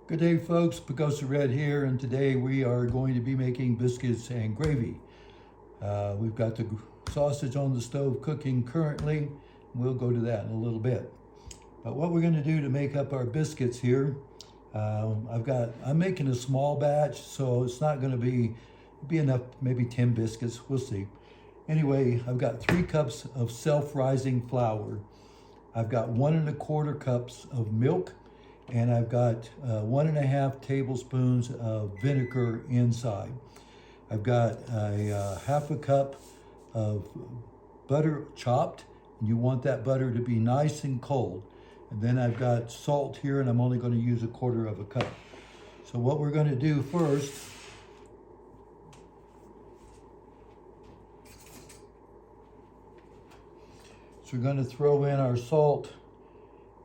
Good day, folks. Picosa Red here, and today we are going to be making biscuits and gravy. We've got the sausage on the stove cooking currently. We'll go to that in a little bit. But what we're going to do to make up our biscuits here, I'm making a small batch, so it's not going to be enough, maybe 10 biscuits. We'll see. Anyway, I've got 3 cups of self-rising flour. I've got 1 1/4 cups of milk, and I've got 1 1/2 tablespoons of vinegar inside. I've got a 1/2 cup of butter chopped, and you want that butter to be nice and cold. And then I've got salt here, and I'm only going to use 1/4 cup. So what we're going to do first, so we're going to throw in our salt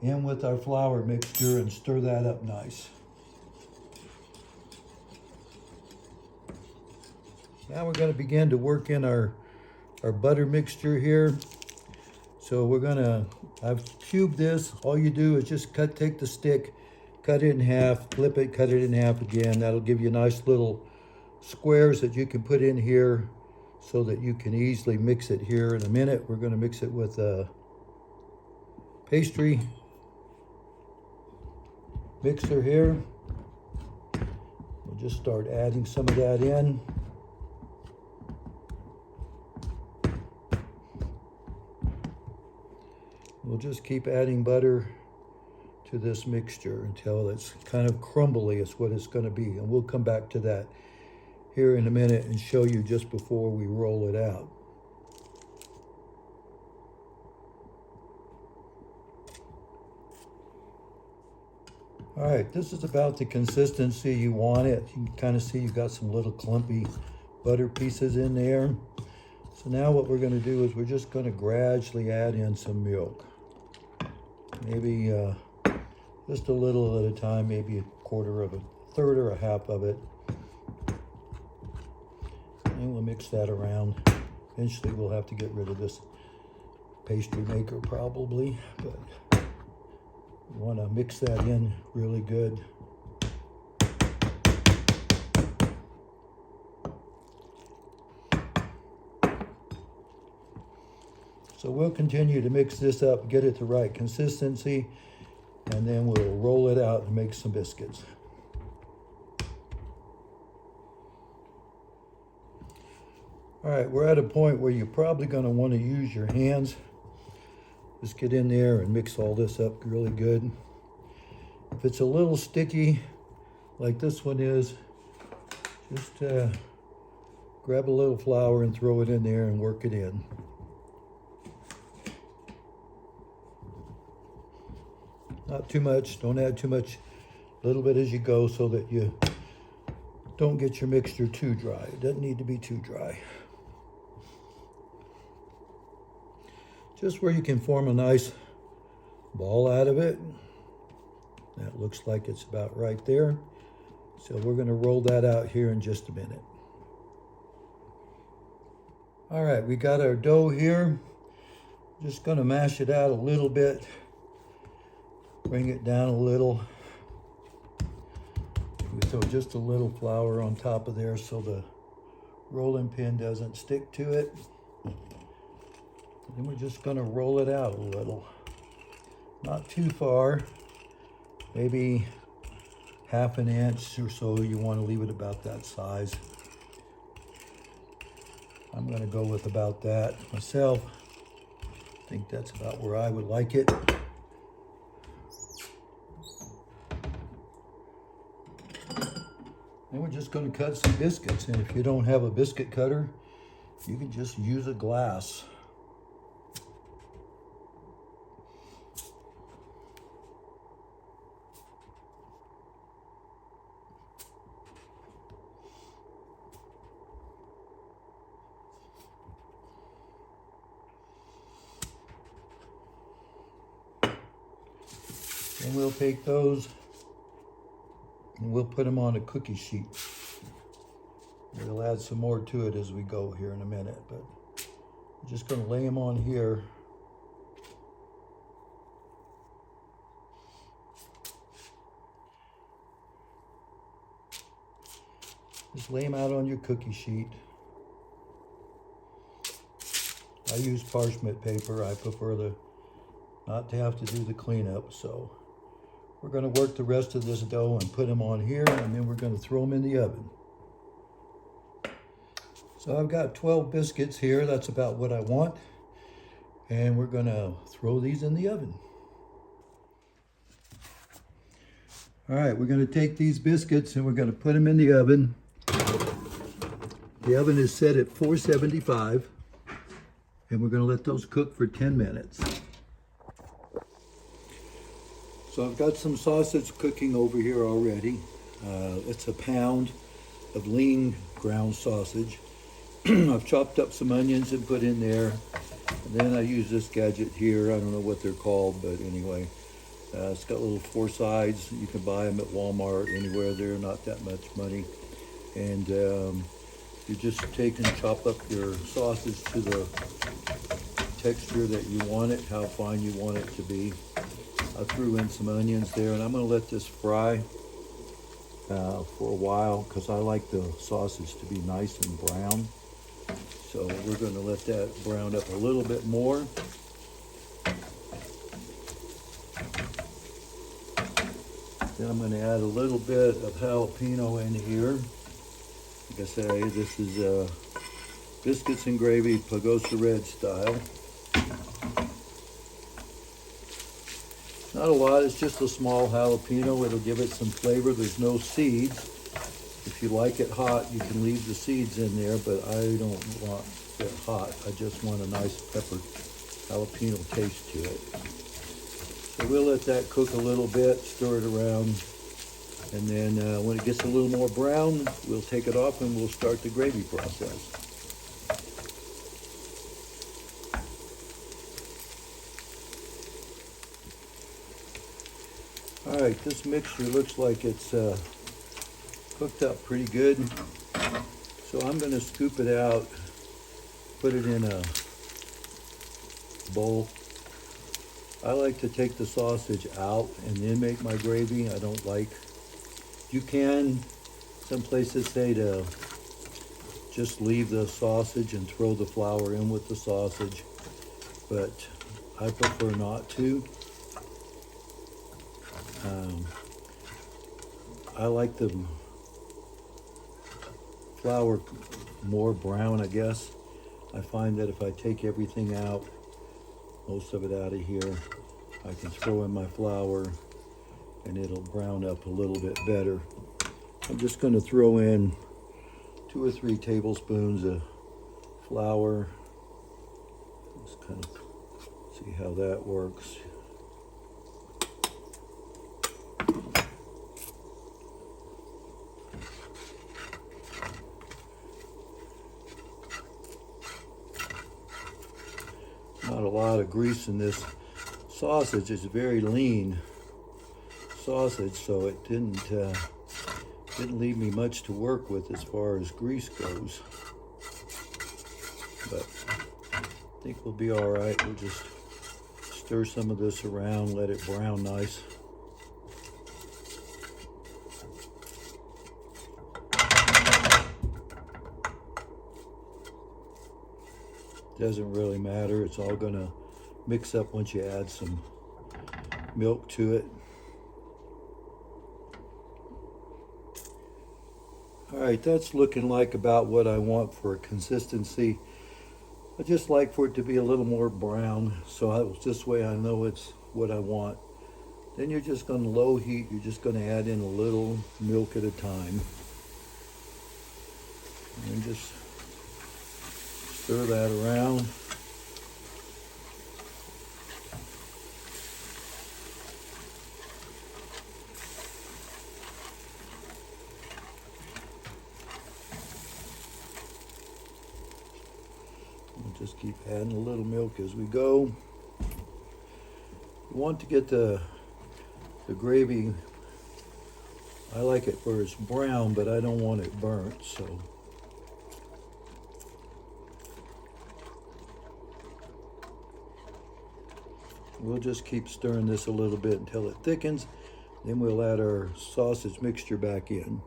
in with our flour mixture and stir that up nice. Now we're going to begin to work in our butter mixture here. So I've cubed this. All you do is just take the stick, cut it in half, flip it, cut it in half again. That'll give you nice little squares that you can put in here so that you can easily mix it here. In a minute, we're going to mix it with pastry mixer here. We'll just start adding some of that in. We'll just keep adding butter to this mixture until it's kind of crumbly is what it's going to be. And we'll come back to that here in a minute and show you just before we roll it out. All right, this is about the consistency you want it. You can kind of see you've got some little clumpy butter pieces in there. So now what we're going to do is we're just going to gradually add in some milk. Maybe just a little at a time, maybe 1/4, 1/3, or 1/2 of it. And we'll mix that around. Eventually we'll have to get rid of this pastry maker probably, but you want to mix that in really good. So we'll continue to mix this up, get it the right consistency, and then we'll roll it out and make some biscuits. All right, we're at a point where you're probably going to want to use your hands. Just get in there and mix all this up really good. If it's a little sticky, like this one is, just grab a little flour and throw it in there and work it in. Not too much, don't add too much, a little bit as you go so that you don't get your mixture too dry. It doesn't need to be too dry. Just where you can form a nice ball out of it. That looks like it's about right there. So we're going to roll that out here in just a minute. All right, we got our dough here. Just going to mash it out a little bit. Bring it down a little. We throw just a little flour on top of there so the rolling pin doesn't stick to it. Then we're just going to roll it out a little. Not too far. Maybe 1/2 inch or so. You want to leave it about that size. I'm going to go with about that myself. I think that's about where I would like it. Then we're just going to cut some biscuits. And if you don't have a biscuit cutter, you can just use a glass. And we'll take those and we'll put them on a cookie sheet. We'll add some more to it as we go here in a minute, but I'm just going to lay them on here. Just lay them out on your cookie sheet. I use parchment paper. I prefer not to have to do the cleanup. So we're going to work the rest of this dough and put them on here, and then we're going to throw them in the oven. So I've got 12 biscuits here. That's about what I want. And we're going to throw these in the oven. All right, we're going to take these biscuits and we're going to put them in the oven. The oven is set at 475, and we're going to let those cook for 10 minutes. So I've got some sausage cooking over here already. It's a pound of lean ground sausage. I've chopped up some onions and put in there. And then I use this gadget here. I don't know what they're called, but anyway. It's got little 4 sides. You can buy them at Walmart, anywhere. They're not that much money. And you just take and chop up your sausage to the texture that you want it, how fine you want it to be. I threw in some onions there, and I'm going to let this fry for a while because I like the sausage to be nice and brown. So we're going to let that brown up a little bit more. Then I'm going to add a little bit of jalapeno in here. Like I say, this is biscuits and gravy, Pagosa Red style. Not a lot, it's just a small jalapeno. It'll give it some flavor. There's no seeds. If you like it hot, you can leave the seeds in there, but I don't want it hot. I just want a nice pepper jalapeno taste to it. So we'll let that cook a little bit, stir it around, and then when it gets a little more brown, we'll take it off and we'll start the gravy process. All right, this mixture looks like it's cooked up pretty good. So I'm going to scoop it out, put it in a bowl. I like to take the sausage out and then make my gravy. I don't like, you can, some places say to just leave the sausage and throw the flour in with the sausage, but I prefer not to. I like the flour more brown, I guess. I find that if I take everything out, most of it out of here, I can throw in my flour and it'll brown up a little bit better. I'm just going to throw in 2 or 3 tablespoons of flour. Just kind of see how that works. Not a lot of grease in this sausage. It's very lean sausage, so it didn't leave me much to work with as far as grease goes. But I think we'll be all right. We'll just stir some of this around, let it brown nice. Doesn't really matter. It's all gonna mix up once you add some milk to it. All right, that's looking like about what I want for consistency. I just like for it to be a little more brown, so this way I know it's what I want. Then you're just going to low heat. You're just going to add in a little milk at a time. And just stir that around. We'll just keep adding a little milk as we go. You want to get the gravy, I like it where it's brown, but I don't want it burnt, so. We'll just keep stirring this a little bit until it thickens. Then we'll add our sausage mixture back in.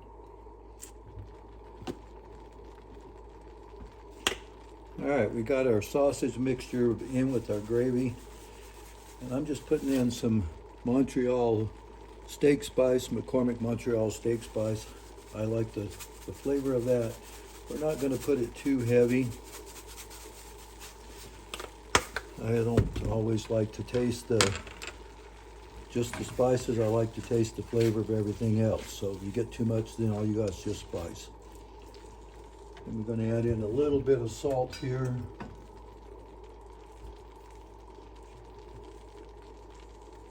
All right, we got our sausage mixture in with our gravy. And I'm just putting in some Montreal steak spice, McCormick Montreal steak spice. I like the flavor of that. We're not going to put it too heavy. I don't always like to taste just the spices. I like to taste the flavor of everything else. So if you get too much, then all you got is just spice. And we're going to add in a little bit of salt here.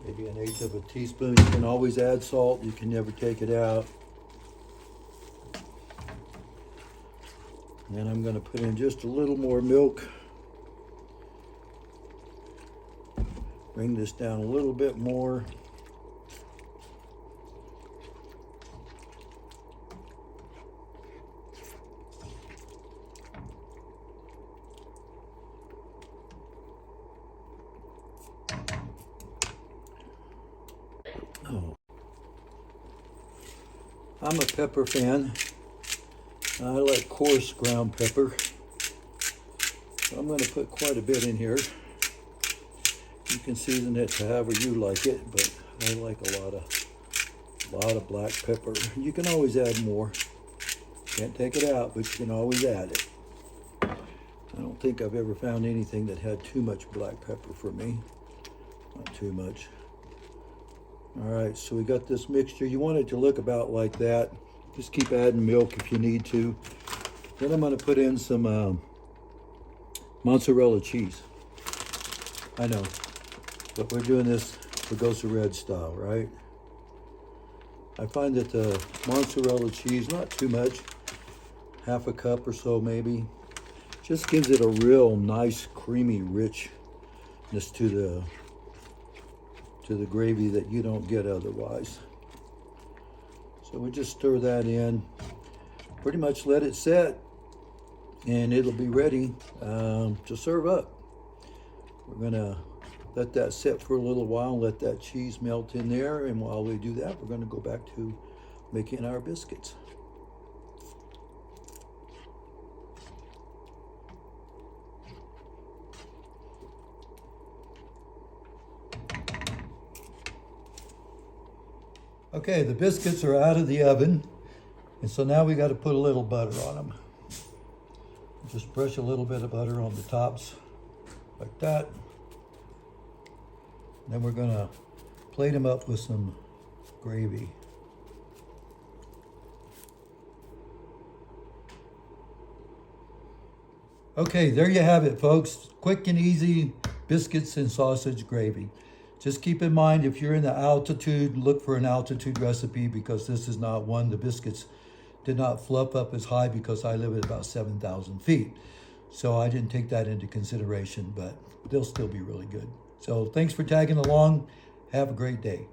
Maybe 1/8 of a teaspoon. You can always add salt. You can never take it out. And then I'm going to put in just a little more milk. Bring this down a little bit more. Oh. I'm a pepper fan. I like coarse ground pepper. So I'm going to put quite a bit in here. You can season it to however you like it, but I like a lot of black pepper. You can always add more. Can't take it out, but you can always add it. I don't think I've ever found anything that had too much black pepper for me. Not too much. All right, so we got this mixture. You want it to look about like that. Just keep adding milk if you need to. Then I'm going to put in some mozzarella cheese. I know, but we're doing this Pagosa Red style, right? I find that the mozzarella cheese, not too much, 1/2 cup or so maybe, just gives it a real nice, creamy richness to the gravy that you don't get otherwise. So we just stir that in, pretty much let it set, and it'll be ready to serve up. We're gonna let that sit for a little while, let that cheese melt in there, and while we do that, we're gonna go back to making our biscuits. Okay, the biscuits are out of the oven, and so now we got to put a little butter on them. Just brush a little bit of butter on the tops, like that. Then we're gonna plate them up with some gravy. Okay, there you have it, folks. Quick and easy biscuits and sausage gravy. Just keep in mind, if you're in the altitude, look for an altitude recipe, because this is not one. The biscuits did not fluff up as high because I live at about 7,000 feet. So I didn't take that into consideration, but they'll still be really good. So thanks for tagging along. Have a great day.